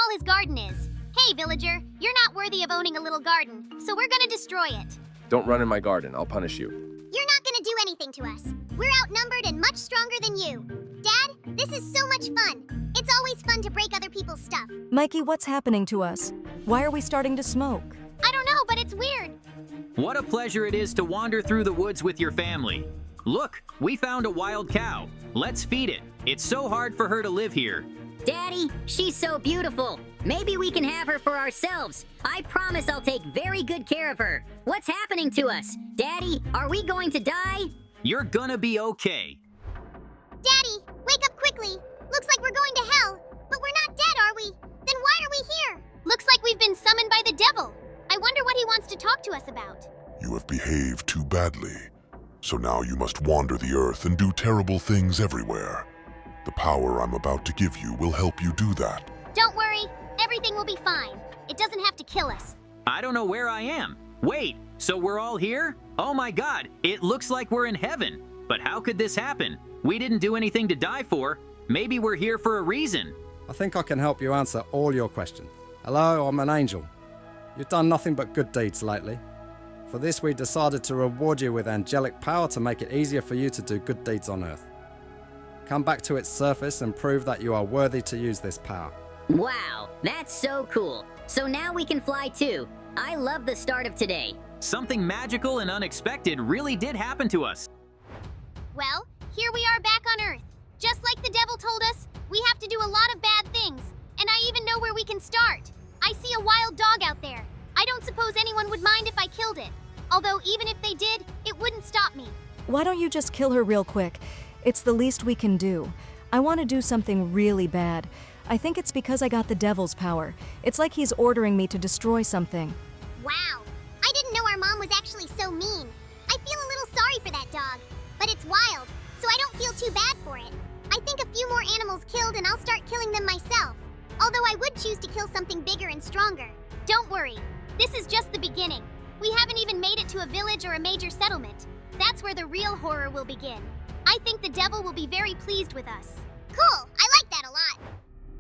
small his garden is. Hey, villager, you're not worthy of owning a little garden, so we're gonna destroy it. Don't run in my garden. I'll punish you. You're not gonna do anything to us. We're outnumbered and much stronger than you. Dad, this is so much fun. It's always fun to break other people's stuff. Mikey, what's happening to us? Why are we starting to smoke? I don't know, but it's weird. What a pleasure it is to wander through the woods with your family. Look, we found a wild cow. Let's feed it. It's so hard for her to live here. Daddy, she's so beautiful. Maybe we can have her for ourselves. I promise I'll take very good care of her. What's happening to us? Daddy, are we going to die? You're gonna be okay. Daddy, wake up quickly. Looks like we're going to hell. But we're not dead, are we? Then why are we here? Looks like we've been summoned by the devil. I wonder what he wants to talk to us about. You have behaved too badly. So now you must wander the earth and do terrible things everywhere. The power I'm about to give you will help you do that. Don't worry, everything will be fine. It doesn't have to kill us. I don't know where I am. Wait, so we're all here? Oh my God, it looks like we're in heaven. But how could this happen? We didn't do anything to die for. Maybe we're here for a reason. I think I can help you answer all your questions. Hello, I'm an angel. You've done nothing but good deeds lately. For this, we decided to reward you with angelic power to make it easier for you to do good deeds on Earth. Come back to its surface and prove that you are worthy to use this power. Wow, that's so cool. So now we can fly too. I love the start of today. Something magical and unexpected really did happen to us. Well, here we are back on Earth. Just like the devil told us, we have to do a lot of bad things. And I even know where we can start. I see a wild dog out there. I don't suppose anyone would mind if I killed it. Although even if they did, it wouldn't stop me. Why don't you just kill her real quick? It's the least we can do. I want to do something really bad. I think it's because I got the devil's power. It's like he's ordering me to destroy something. Wow, I didn't know our mom was actually so mean. I feel a little sorry for that dog, but it's wild, so I don't feel too bad for it. I think a few more animals killed and I'll start killing them myself. Although I would choose to kill something bigger and stronger. Don't worry, this is just the beginning. We haven't even made it to a village or a major settlement. That's where the real horror will begin. I think the devil will be very pleased with us. Cool, I like that a lot.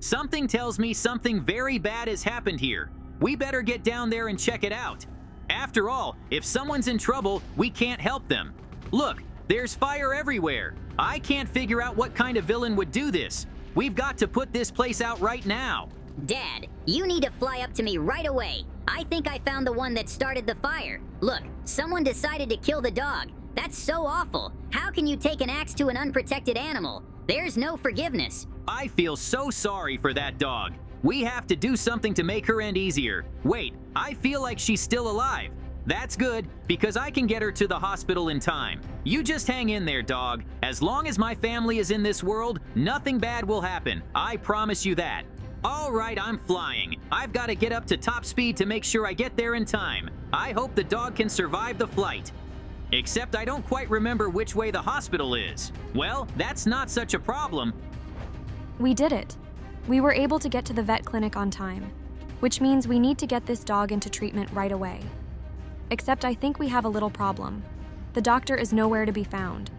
Something tells me something very bad has happened here. We better get down there and check it out. After all, if someone's in trouble, we can't help them. Look, there's fire everywhere. I can't figure out what kind of villain would do this. We've got to put this place out right now. Dad, you need to fly up to me right away. I think I found the one that started the fire. Look, someone decided to kill the dog. That's so awful. How can you take an axe to an unprotected animal? There's no forgiveness. I feel so sorry for that dog. We have to do something to make her end easier. Wait, I feel like she's still alive. That's good, because I can get her to the hospital in time. You just hang in there, dog. As long as my family is in this world, nothing bad will happen. I promise you that. All right, I'm flying. I've got to get up to top speed to make sure I get there in time. I hope the dog can survive the flight. Except I don't quite remember which way the hospital is. Well, that's not such a problem. We did it. We were able to get to the vet clinic on time, which means we need to get this dog into treatment right away. Except I think we have a little problem. The doctor is nowhere to be found.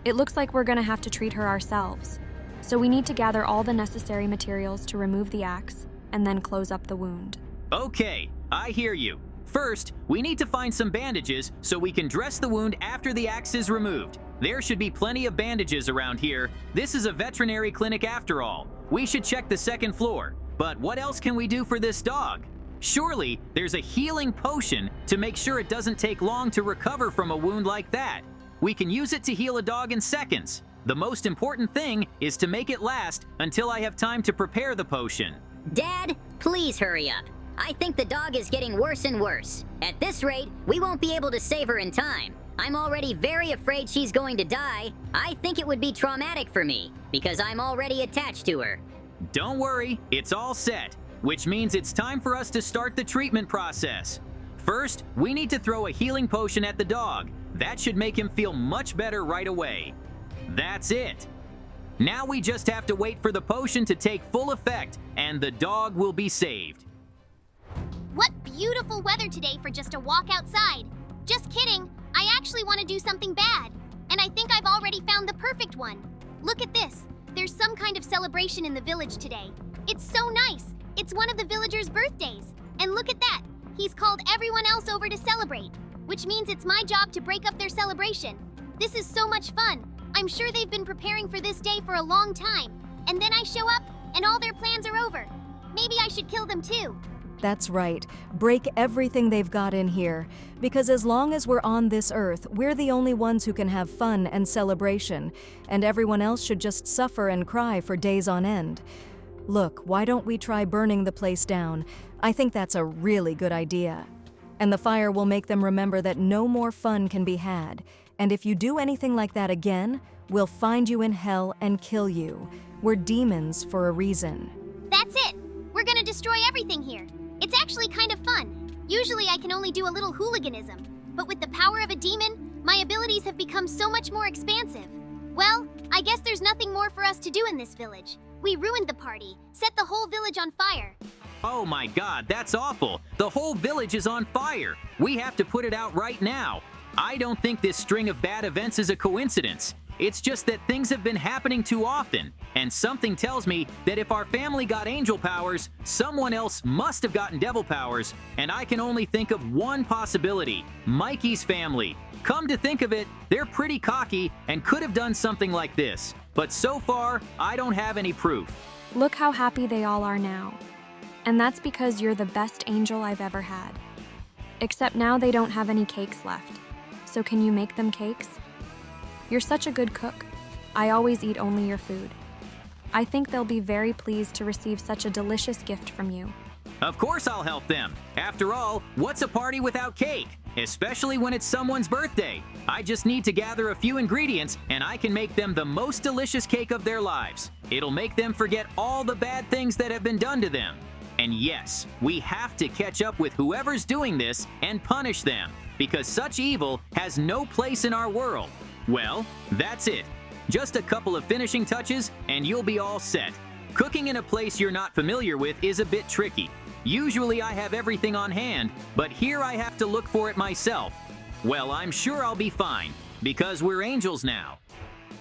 It looks like we're gonna have to treat her ourselves. So we need to gather all the necessary materials to remove the axe and then close up the wound. Okay, I hear you. First, we need to find some bandages so we can dress the wound after the axe is removed. There should be plenty of bandages around here. This is a veterinary clinic after all. We should check the second floor. But what else can we do for this dog? Surely, there's a healing potion to make sure it doesn't take long to recover from a wound like that. We can use it to heal a dog in seconds. The most important thing is to make it last until I have time to prepare the potion. Dad, please hurry up. I think the dog is getting worse and worse. At this rate, we won't be able to save her in time. I'm already very afraid she's going to die. I think it would be traumatic for me, because I'm already attached to her. Don't worry, it's all set, which means it's time for us to start the treatment process. First, we need to throw a healing potion at the dog. That should make him feel much better right away. That's it. Now we just have to wait for the potion to take full effect, and the dog will be saved. What beautiful weather today for just a walk outside. Just kidding, I actually want to do something bad. And I think I've already found the perfect one. Look at this. There's some kind of celebration in the village today. It's so nice. It's one of the villagers' birthdays. And look at that! He's called everyone else over to celebrate, which means it's my job to break up their celebration. This is so much fun. I'm sure they've been preparing for this day for a long time. And then I show up, and all their plans are over. Maybe I should kill them too. That's right. Break everything they've got in here. Because as long as we're on this earth, we're the only ones who can have fun and celebration, and everyone else should just suffer and cry for days on end. Look, why don't we try burning the place down? I think that's a really good idea. And the fire will make them remember that no more fun can be had. And if you do anything like that again, we'll find you in hell and kill you. We're demons for a reason. That's it! We're gonna destroy everything here. It's actually kind of fun. Usually I can only do a little hooliganism, but with the power of a demon, my abilities have become so much more expansive. Well, I guess there's nothing more for us to do in this village. We ruined the party, set the whole village on fire. Oh my god, that's awful. The whole village is on fire. We have to put it out right now. I don't think this string of bad events is a coincidence. It's just that things have been happening too often, and something tells me that if our family got angel powers, someone else must have gotten devil powers, and I can only think of one possibility: Mikey's family. Come to think of it, they're pretty cocky and could have done something like this, but so far, I don't have any proof. Look how happy they all are now. And that's because you're the best angel I've ever had. Except now they don't have any cakes left. So can you make them cakes? You're such a good cook. I always eat only your food. I think they'll be very pleased to receive such a delicious gift from you. Of course I'll help them. After all, what's a party without cake? Especially when it's someone's birthday. I just need to gather a few ingredients and I can make them the most delicious cake of their lives. It'll make them forget all the bad things that have been done to them. And yes, we have to catch up with whoever's doing this and punish them, because such evil has no place in our world. Well, that's it. Just a couple of finishing touches and you'll be all set. Cooking in a place you're not familiar with is a bit tricky. Usually I have everything on hand, but here I have to look for it myself. Well, I'm sure I'll be fine, because we're angels now.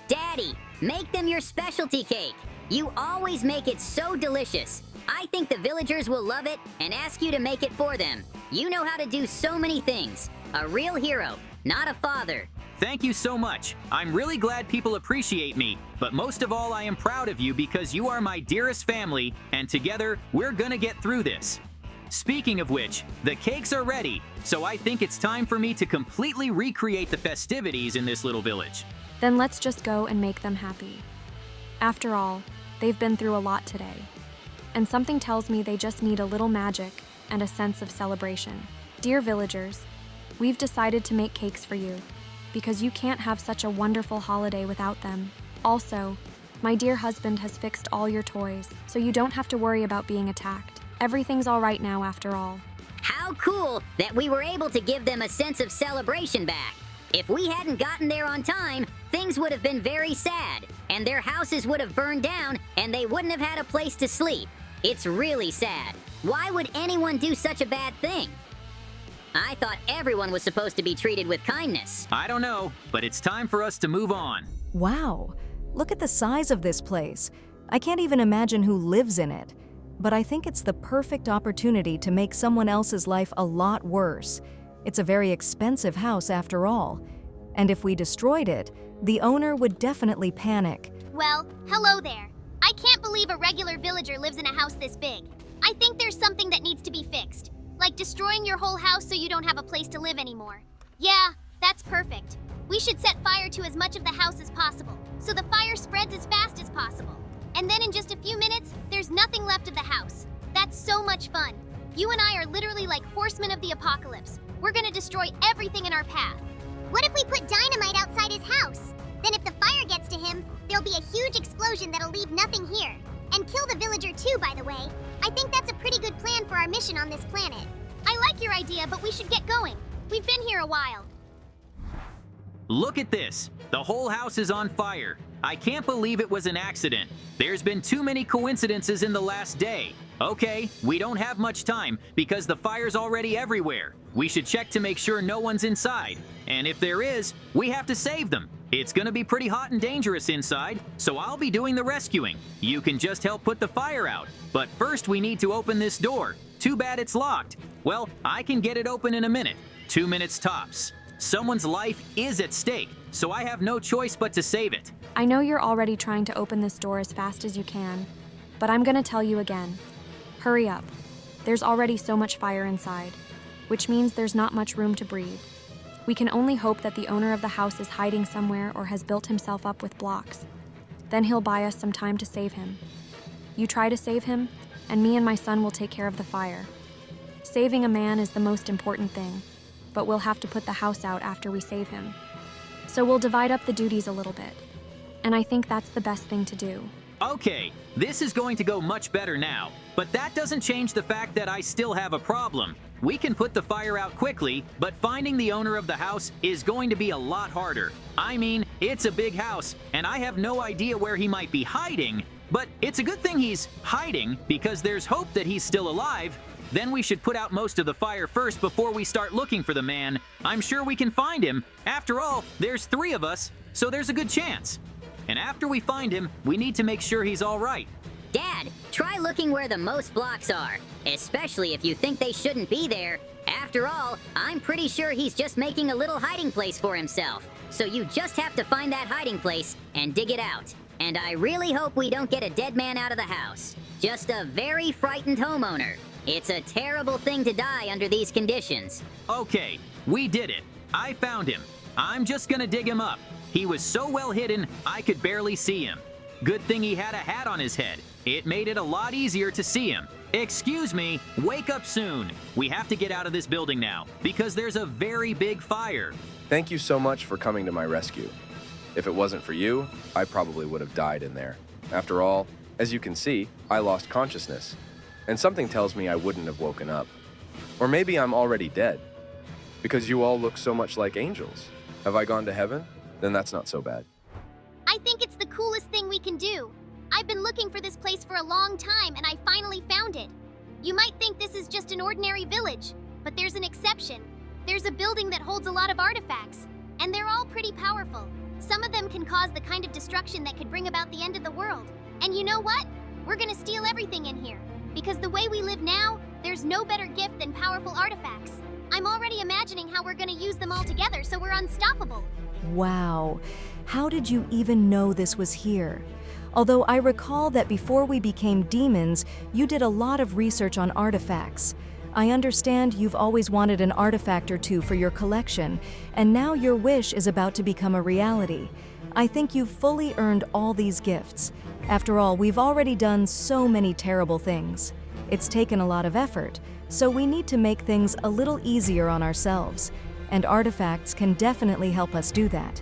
Daddy, make them your specialty cake. You always make it so delicious. I think the villagers will love it and ask you to make it for them. You know how to do so many things. A real hero, not a father. Thank you so much. I'm really glad people appreciate me, but most of all I am proud of you because you are my dearest family, and together we're gonna get through this. Speaking of which, the cakes are ready, so I think it's time for me to completely recreate the festivities in this little village. Then let's just go and make them happy. After all, they've been through a lot today. And something tells me they just need a little magic and a sense of celebration. Dear villagers, we've decided to make cakes for you, because you can't have such a wonderful holiday without them. Also, my dear husband has fixed all your toys, so you don't have to worry about being attacked. Everything's all right now after all. How cool that we were able to give them a sense of celebration back. If we hadn't gotten there on time, things would have been very sad, and their houses would have burned down, and they wouldn't have had a place to sleep. It's really sad. Why would anyone do such a bad thing? I thought everyone was supposed to be treated with kindness. I don't know, but it's time for us to move on. Wow, look at the size of this place. I can't even imagine who lives in it. But I think it's the perfect opportunity to make someone else's life a lot worse. It's a very expensive house after all. And if we destroyed it, the owner would definitely panic. Well, hello there. I can't believe a regular villager lives in a house this big. I think there's something that needs to be fixed. Like destroying your whole house so you don't have a place to live anymore. Yeah, that's perfect. We should set fire to as much of the house as possible, so the fire spreads as fast as possible. And then in just a few minutes, there's nothing left of the house. That's so much fun. You and I are literally like horsemen of the apocalypse. We're gonna destroy everything in our path. What if we put dynamite outside his house? Then if the fire gets to him, there'll be a huge explosion that'll leave nothing here. And kill the villager too, by the way. I think that's a pretty good plan for our mission on this planet. I like your idea, but we should get going. We've been here a while. Look at this. The whole house is on fire. I can't believe it was an accident. There's been too many coincidences in the last day. Okay, we don't have much time because the fire's already everywhere. We should check to make sure no one's inside. And if there is, we have to save them. It's gonna be pretty hot and dangerous inside, so I'll be doing the rescuing. You can just help put the fire out. But first we need to open this door. Too bad it's locked. Well, I can get it open in a minute. 2 minutes tops. Someone's life is at stake, so I have no choice but to save it. I know you're already trying to open this door as fast as you can, but I'm gonna tell you again. Hurry up. There's already so much fire inside, which means there's not much room to breathe. We can only hope that the owner of the house is hiding somewhere or has built himself up with blocks. Then he'll buy us some time to save him. You try to save him, and me and my son will take care of the fire. Saving a man is the most important thing, but we'll have to put the house out after we save him. So we'll divide up the duties a little bit, and I think that's the best thing to do. Okay, this is going to go much better now, but that doesn't change the fact that I still have a problem. We can put the fire out quickly, but finding the owner of the house is going to be a lot harder. I mean, it's a big house, and I have no idea where he might be hiding, but it's a good thing he's hiding because there's hope that he's still alive. Then we should put out most of the fire first before we start looking for the man. I'm sure we can find him. After all, there's 3 of us, so there's a good chance. And after we find him, we need to make sure he's all right. Dad, try looking where the most blocks are, especially if you think they shouldn't be there. After all, I'm pretty sure he's just making a little hiding place for himself. So you just have to find that hiding place and dig it out. And I really hope we don't get a dead man out of the house. Just a very frightened homeowner. It's a terrible thing to die under these conditions. Okay, we did it. I found him. I'm just gonna dig him up. He was so well hidden, I could barely see him. Good thing he had a hat on his head. It made it a lot easier to see him. Excuse me, wake up soon. We have to get out of this building now, because there's a very big fire. Thank you so much for coming to my rescue. If it wasn't for you, I probably would have died in there. After all, as you can see, I lost consciousness. And something tells me I wouldn't have woken up. Or maybe I'm already dead. Because you all look so much like angels. Have I gone to heaven? Then that's not so bad. I think it's the coolest thing we can do. I've been looking for this place for a long time and I finally found it. You might think this is just an ordinary village, but there's an exception. There's a building that holds a lot of artifacts, and they're all pretty powerful. Some of them can cause the kind of destruction that could bring about the end of the world. And you know what? We're gonna steal everything in here. Because the way we live now, there's no better gift than powerful artifacts. I'm already imagining how we're gonna use them all together so we're unstoppable. Wow. How did you even know this was here? Although I recall that before we became demons, you did a lot of research on artifacts. I understand you've always wanted an artifact or two for your collection, and now your wish is about to become a reality. I think you've fully earned all these gifts. After all, we've already done so many terrible things. It's taken a lot of effort, so we need to make things a little easier on ourselves, and artifacts can definitely help us do that.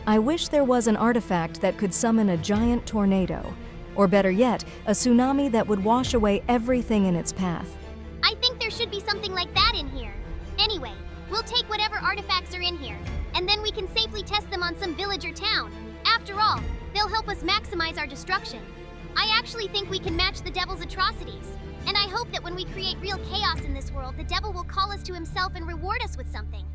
I wish there was an artifact that could summon a giant tornado, or better yet, a tsunami that would wash away everything in its path. I think there should be something like that in here. Anyway, we'll take whatever artifacts are in here, and then we can safely test them on some village or town. After all, they'll help us maximize our destruction. I actually think we can match the devil's atrocities, and I hope that when we create real chaos in this world, the devil will call us to himself and reward us with something.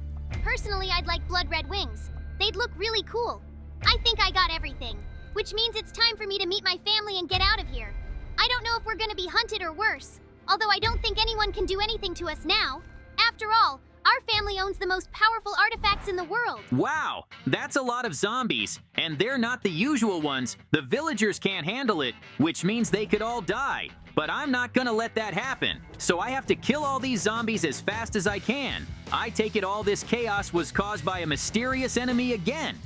Personally, I'd like blood red wings. They'd look really cool. I think I got everything, which means it's time for me to meet my family and get out of here. I don't know if we're gonna be hunted or worse, although I don't think anyone can do anything to us now. After all, our family owns the most powerful artifacts in the world. Wow, that's a lot of zombies, and they're not the usual ones. The villagers can't handle it, which means they could all die. But I'm not gonna let that happen, so I have to kill all these zombies as fast as I can. I take it all this chaos was caused by a mysterious enemy again.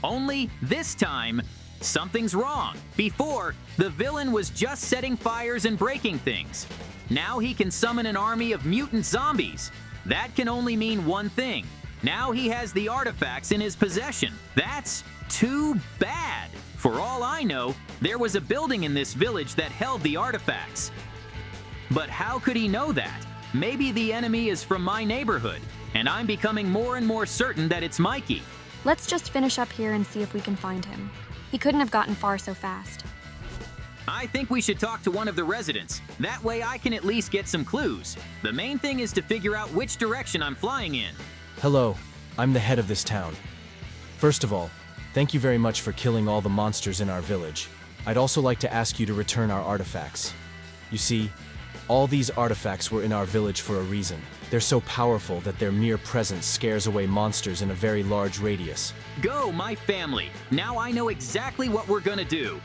Only this time, something's wrong. Before, the villain was just setting fires and breaking things. Now he can summon an army of mutant zombies. That can only mean one thing. Now he has the artifacts in his possession. That's too bad. For all I know, there was a building in this village that held the artifacts. But how could he know that? Maybe the enemy is from my neighborhood, and I'm becoming more and more certain that it's Mikey. Let's just finish up here and see if we can find him. He couldn't have gotten far so fast. I think we should talk to one of the residents. That way I can at least get some clues. The main thing is to figure out which direction I'm flying in. Hello, I'm the head of this town. First of all, Thank you very much for killing all the monsters in our village. I'd also like to ask you to return our artifacts. You see, all these artifacts were in our village for a reason. They're so powerful that their mere presence scares away monsters in a very large radius. Go, my family! Now I know exactly what we're gonna do.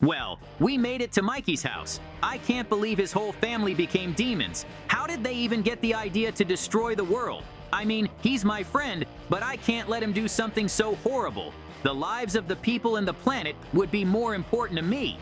Well, we made it to Mikey's house. I can't believe his whole family became demons. How did they even get the idea to destroy the world? I mean, he's my friend, but I can't let him do something so horrible. The lives of the people and the planet would be more important to me.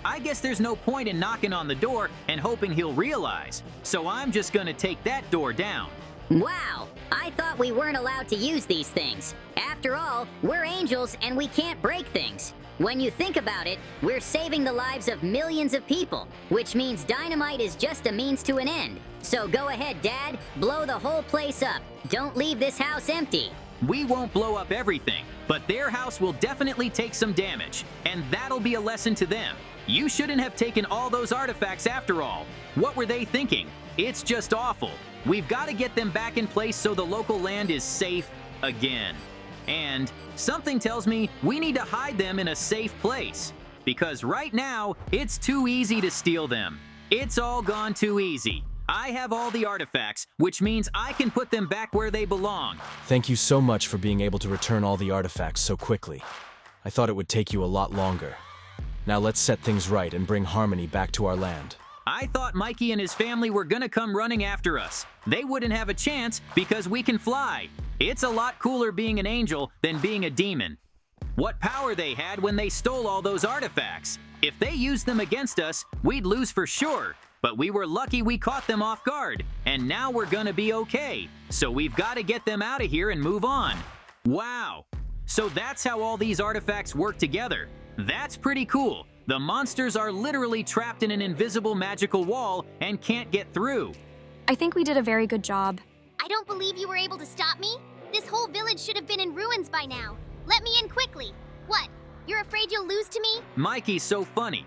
I guess there's no point in knocking on the door and hoping he'll realize. So I'm just gonna take that door down. Wow, I thought we weren't allowed to use these things. After all, we're angels and we can't break things. When you think about it, we're saving the lives of millions of people, which means dynamite is just a means to an end. So go ahead, Dad, blow the whole place up. Don't leave this house empty. We won't blow up everything, but their house will definitely take some damage, and that'll be a lesson to them. You shouldn't have taken all those artifacts after all. What were they thinking? It's just awful. We've got to get them back in place so the local land is safe again. And something tells me we need to hide them in a safe place. Because right now, it's too easy to steal them. It's all gone too easy. I have all the artifacts, which means I can put them back where they belong. Thank you so much for being able to return all the artifacts so quickly. I thought it would take you a lot longer. Now let's set things right and bring harmony back to our land. I thought Mikey and his family were gonna come running after us. They wouldn't have a chance because we can fly. It's a lot cooler being an angel than being a demon. What power they had when they stole all those artifacts. If they used them against us, we'd lose for sure. But we were lucky we caught them off guard, and now we're gonna be okay. So we've got to get them out of here and move on. Wow! So that's how all these artifacts work together. That's pretty cool. The monsters are literally trapped in an invisible magical wall and can't get through. I think we did a very good job. I don't believe you were able to stop me. This whole village should have been in ruins by now. Let me in quickly. What? You're afraid you'll lose to me? Mikey's so funny.